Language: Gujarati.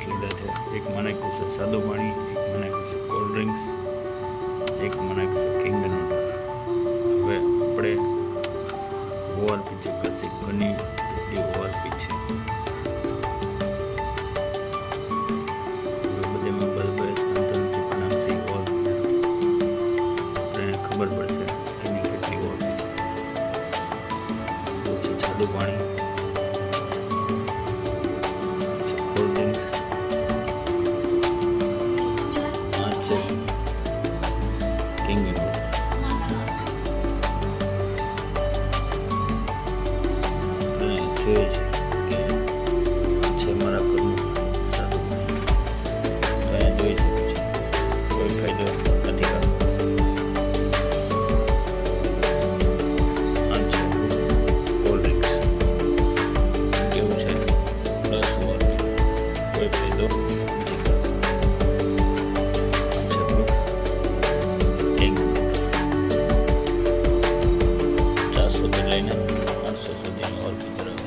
ગ્લાસ લીધા છે. એક મને નાખ્યું છે સાદું પાણી, એક મને નાખ્યું છે કોલ્ડ ડ્રિંક્સ, એક મને નાખ્યું છે કિંગ એન્ડ વોટર. હવે આપણે ઓઆરપી છે, ક્લાસિક ઘણી એ ઓઆરપી છે. બધેમાં બરાબર 3-3 ટીપા નાખશી ઓઆરપી. આપણે ખબર પડશે કે કેટલી ઓઆરપી છે. છે સાદું પાણી, કોલ્ડ ડ્રિંક્સ, આ છે કિંગ એન્ડ વોટર. જોઈએ છે કે છે મારા ઘરનું સાદું પાણી. તો અહીંયા જોઈ શકે છે, કોઈ ફાયદો નથી કરતો. આ છે કોલ્ડ ડ્રિંક્સ, કેવું છે પ્લસ ઓઆરપી, કોઈ ફાયદો નથી કરતો. આ છે કિંગ 400 થી લઈને 800 સુધીની ઓઆરપી તરફ